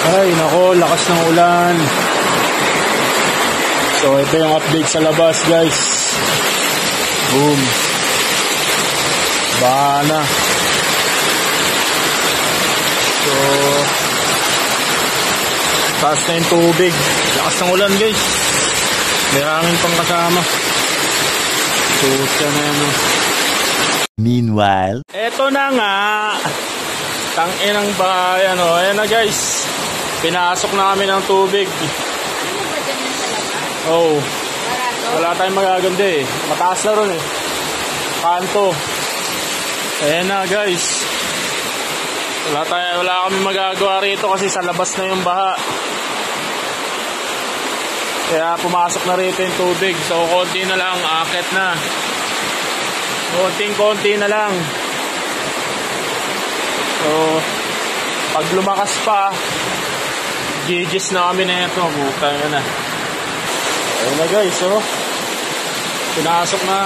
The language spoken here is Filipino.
Ay, nako, lakas ng ulan. So, ito yung update sa labas, guys. Boom. Baha na. So, taas na yung tubig. Lakas ng ulan, guys. May hangin pang kasama. So, siya na yan. Meanwhile, eto na nga. Tangin ang bahay, ano. Ayan na, guys. Pinasok na kami ng tubig. Oh. Wala tayong magaganda eh. Mataas na ron eh. Kanto. Ayan na, guys. Wala kami magagawa rito kasi sa labas na yung baha. Kaya pumasok na rito yung tubig. So, konti na lang. Akit na. Konting-konti na lang. So, pag lumakas pa, gigis na kami na ito. Bukay na. Ayun na, guys, oh. Pinasok na.